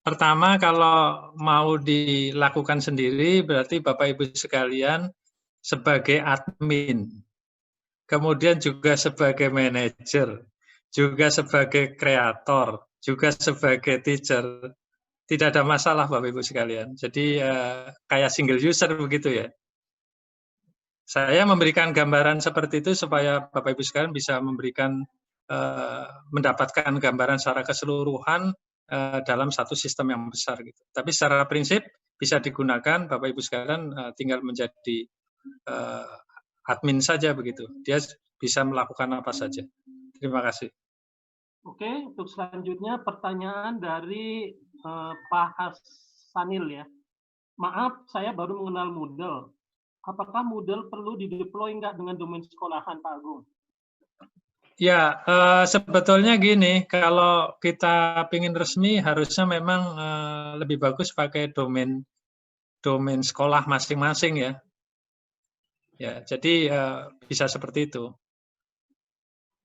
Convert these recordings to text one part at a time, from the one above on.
Pertama, kalau mau dilakukan sendiri, berarti Bapak Ibu sekalian sebagai admin, kemudian juga sebagai manajer, juga sebagai kreator, juga sebagai teacher, tidak ada masalah Bapak Ibu sekalian. Jadi kayak single user begitu ya. Saya memberikan gambaran seperti itu supaya Bapak Ibu sekalian bisa memberikan mendapatkan gambaran secara keseluruhan dalam satu sistem yang besar gitu. Tapi secara prinsip bisa digunakan Bapak Ibu sekalian tinggal menjadi admin saja begitu. Dia bisa melakukan apa saja. Terima kasih. Oke, untuk selanjutnya pertanyaan dari Pak Hasanil ya. Maaf, saya baru mengenal Moodle. Apakah Moodle perlu dideploy nggak dengan domain sekolahan, Pak Agung? Ya, sebetulnya gini, kalau kita ingin resmi harusnya memang lebih bagus pakai domain sekolah masing-masing ya. Ya, jadi bisa seperti itu.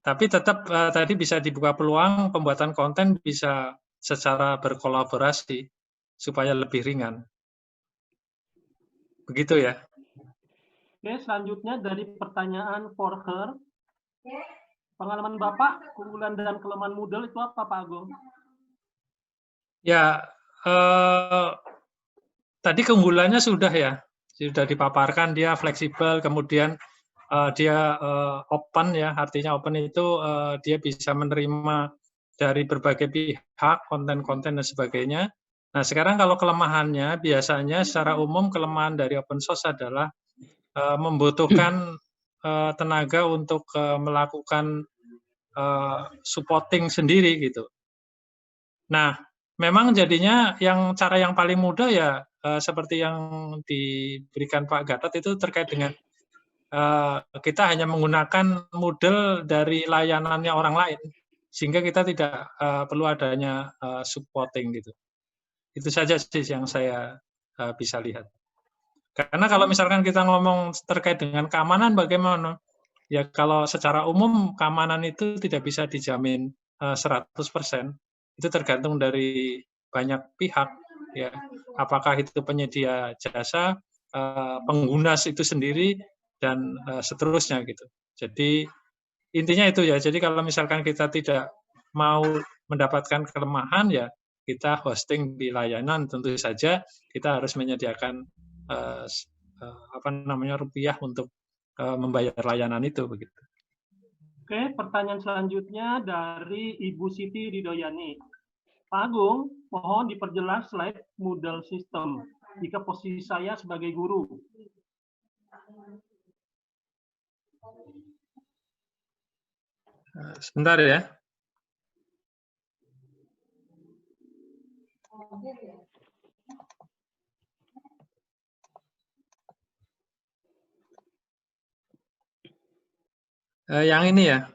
Tapi tetap tadi bisa dibuka peluang pembuatan konten bisa secara berkolaborasi supaya lebih ringan. Begitu ya. Oke, selanjutnya dari pertanyaan for her. Pengalaman Bapak, keunggulan dan kelemahan Moodle itu apa, Pak Agung? Ya, tadi keunggulannya sudah ya, sudah dipaparkan, dia fleksibel, kemudian dia open ya, artinya open itu dia bisa menerima dari berbagai pihak, konten-konten dan sebagainya. Nah, sekarang kalau kelemahannya, biasanya secara umum kelemahan dari open source adalah membutuhkan tenaga untuk melakukan supporting sendiri gitu. Nah, memang jadinya cara yang paling mudah ya seperti yang diberikan Pak Gatot itu terkait dengan kita hanya menggunakan model dari layanannya orang lain, sehingga kita tidak perlu adanya supporting gitu. Itu saja sih yang saya bisa lihat. Karena kalau misalkan kita ngomong terkait dengan keamanan bagaimana? Ya kalau secara umum keamanan itu tidak bisa dijamin 100%. Itu tergantung dari banyak pihak ya. Apakah itu penyedia jasa, pengguna itu sendiri dan seterusnya gitu. Jadi intinya itu ya. Jadi kalau misalkan kita tidak mau mendapatkan kelemahan ya kita hosting di layanan, tentu saja kita harus menyediakan rupiah untuk membayar layanan itu begitu. Oke, pertanyaan selanjutnya dari Ibu Siti Ridoyani. Pak Agung, mohon diperjelas slide Moodle System jika posisi saya sebagai guru. Sebentar ya. Yang ini ya?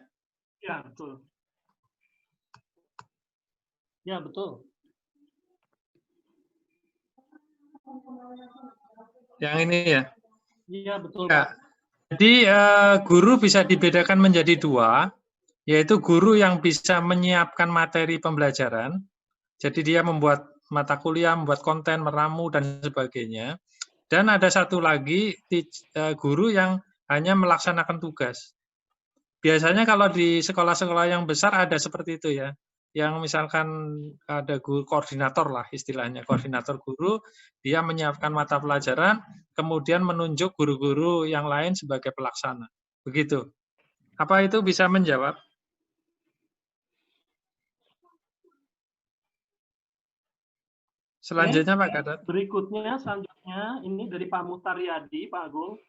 Ya, betul. Ya, betul. Yang ini ya? Iya, betul, ya. Pak. Jadi guru bisa dibedakan menjadi dua, yaitu guru yang bisa menyiapkan materi pembelajaran, jadi dia membuat mata kuliah, membuat konten, meramu, dan sebagainya. Dan ada satu lagi guru yang hanya melaksanakan tugas. Biasanya kalau di sekolah-sekolah yang besar ada seperti itu ya, yang misalkan ada guru koordinator lah istilahnya, koordinator guru, dia menyiapkan mata pelajaran, kemudian menunjuk guru-guru yang lain sebagai pelaksana. Begitu. Apa itu bisa menjawab? Selanjutnya Pak Gatot. Berikutnya, selanjutnya ini dari Pak Mutaryadi, Pak Agung.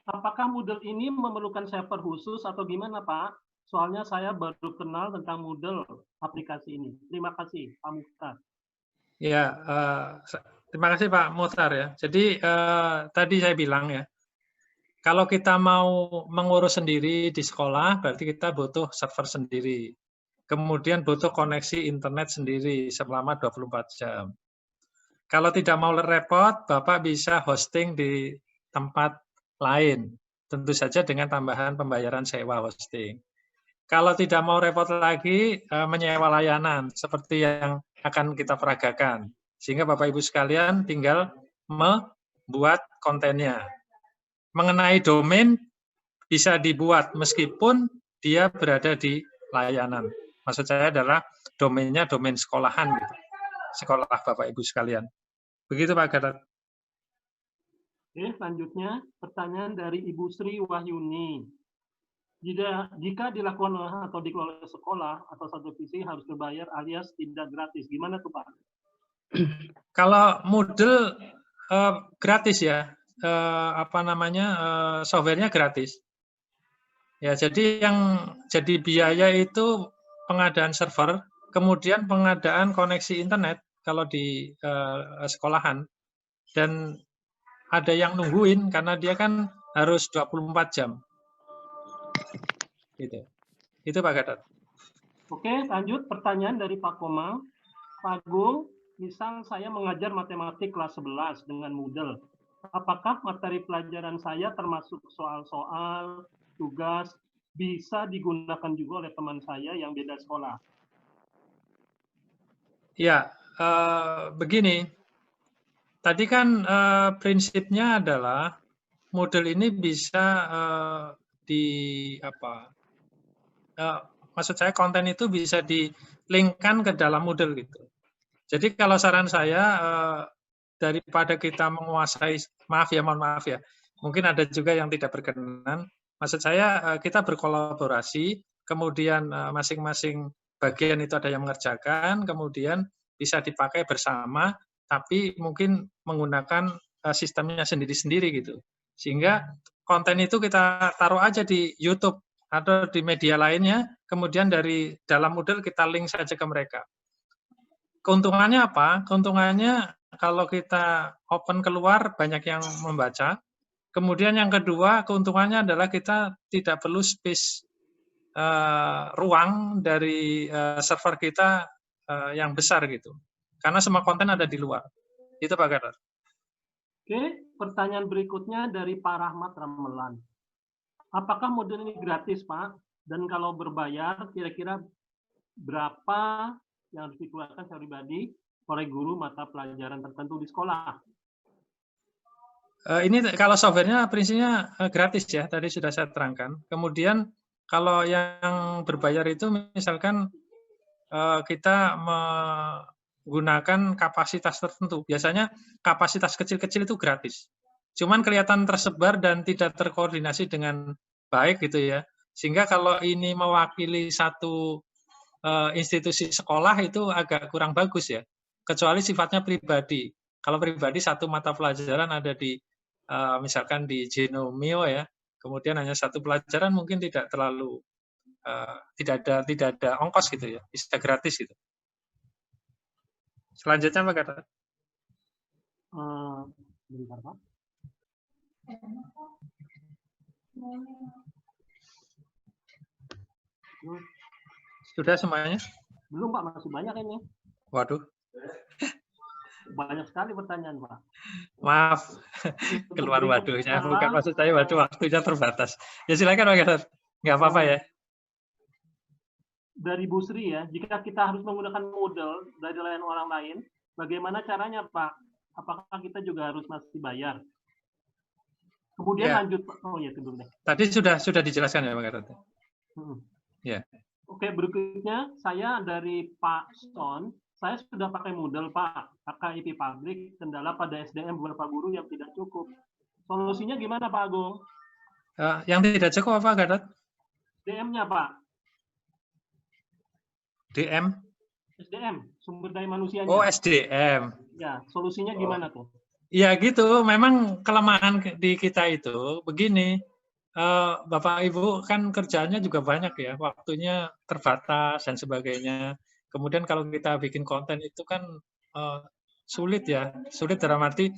Apakah Moodle ini memerlukan server khusus atau gimana, Pak? Soalnya saya baru kenal tentang Moodle aplikasi ini. Terima kasih, Pak Muhtar. Ya, terima kasih Pak Muhtar ya. Jadi tadi saya bilang ya, kalau kita mau mengurus sendiri di sekolah, berarti kita butuh server sendiri. Kemudian butuh koneksi internet sendiri selama 24 jam. Kalau tidak mau repot, Bapak bisa hosting di tempat lain. Tentu saja dengan tambahan pembayaran sewa hosting. Kalau tidak mau repot lagi, menyewa layanan seperti yang akan kita peragakan. Sehingga Bapak Ibu sekalian tinggal membuat kontennya. Mengenai domain bisa dibuat meskipun dia berada di layanan. Maksud saya adalah domainnya domain sekolahan, gitu. Sekolah Bapak Ibu sekalian. Begitu Pak Gatot. Oke, selanjutnya pertanyaan dari Ibu Sri Wahyuni. Jika dilakukan atau dikelola sekolah atau satu visi harus berbayar alias tidak gratis, gimana tuh Pak? Kalau Moodle gratis ya, softwarenya gratis. Ya, jadi yang jadi biaya itu pengadaan server, kemudian pengadaan koneksi internet kalau di sekolahan, dan ada yang nungguin karena dia kan harus 24 jam. Gitu. Itu Pak Gatot. Oke, lanjut pertanyaan dari Pak Komang. Pak Agung, misal saya mengajar matematik kelas 11 dengan Moodle. Apakah materi pelajaran saya termasuk soal-soal, tugas, bisa digunakan juga oleh teman saya yang beda sekolah? Ya, begini. Tadi kan prinsipnya adalah Moodle ini bisa maksud saya konten itu bisa di-linkkan ke dalam Moodle gitu. Jadi kalau saran saya daripada kita menguasai, mohon maaf ya, mungkin ada juga yang tidak berkenan. Maksud saya kita berkolaborasi, kemudian masing-masing bagian itu ada yang mengerjakan, kemudian bisa dipakai bersama, tapi mungkin menggunakan sistemnya sendiri-sendiri gitu. Sehingga konten itu kita taruh aja di YouTube atau di media lainnya, kemudian dari dalam Moodle kita link saja ke mereka. Keuntungannya apa? Keuntungannya kalau kita open keluar banyak yang membaca. Kemudian yang kedua, keuntungannya adalah kita tidak perlu space ruang dari server kita yang besar gitu. Karena semua konten ada di luar. Itu Pak Gatot. Oke, pertanyaan berikutnya dari Pak Rahmat Ramelan. Apakah modul ini gratis, Pak? Dan kalau berbayar, kira-kira berapa yang harus dikeluarkan secara pribadi oleh guru mata pelajaran tertentu di sekolah? Ini kalau softwarenya prinsipnya gratis ya, tadi sudah saya terangkan. Kemudian kalau yang berbayar itu misalkan kita menggunakan kapasitas tertentu. Biasanya kapasitas kecil-kecil itu gratis. Cuman kelihatan tersebar dan tidak terkoordinasi dengan baik gitu ya. Sehingga kalau ini mewakili satu institusi sekolah itu agak kurang bagus ya. Kecuali sifatnya pribadi. Kalau pribadi satu mata pelajaran ada di misalkan di Genomio ya, kemudian hanya satu pelajaran mungkin tidak terlalu tidak ada ongkos gitu ya, bisa gratis gitu. Selanjutnya Pak Gatot. Bentar Pak. Sudah semuanya? Belum Pak, masih banyak ini. Waduh. Banyak sekali pertanyaan Pak. Maaf, keluar waduhnya. Bukan maksud saya waduh, waktunya terbatas. Ya silakan Pak Gatot. Nggak apa-apa ya. Dari Bu Sri ya, jika kita harus menggunakan Moodle dari lain orang lain, bagaimana caranya Pak? Apakah kita juga harus masih bayar? Kemudian ya. Lanjut, oh ya dulu deh. Tadi sudah dijelaskan ya Pak Gatot. Ya. Oke, berikutnya saya dari Pak Son. Saya sudah pakai Moodle Pak, KIP Pabrik, kendala pada SDM beberapa guru yang tidak cukup. Solusinya gimana Pak Agung? Yang tidak cukup apa Gatot? SDM-nya Pak. DM? SDM, sumber daya manusianya. Oh, SDM. Ya, solusinya gimana tuh? Ya gitu, memang kelemahan di kita itu begini, Bapak Ibu kan kerjanya juga banyak ya, waktunya terbatas dan sebagainya. Kemudian kalau kita bikin konten itu kan sulit ya, sulit dalam arti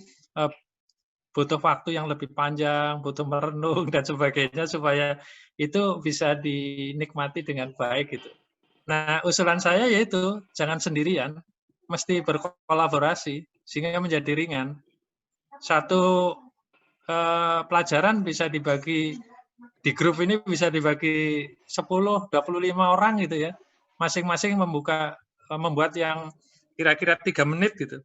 butuh waktu yang lebih panjang, butuh merenung dan sebagainya supaya itu bisa dinikmati dengan baik gitu. Nah, usulan saya yaitu jangan sendirian, mesti berkolaborasi sehingga menjadi ringan. Satu pelajaran bisa dibagi di grup ini bisa dibagi 10, 25 orang gitu ya. Masing-masing membuat yang kira-kira 3 menit gitu.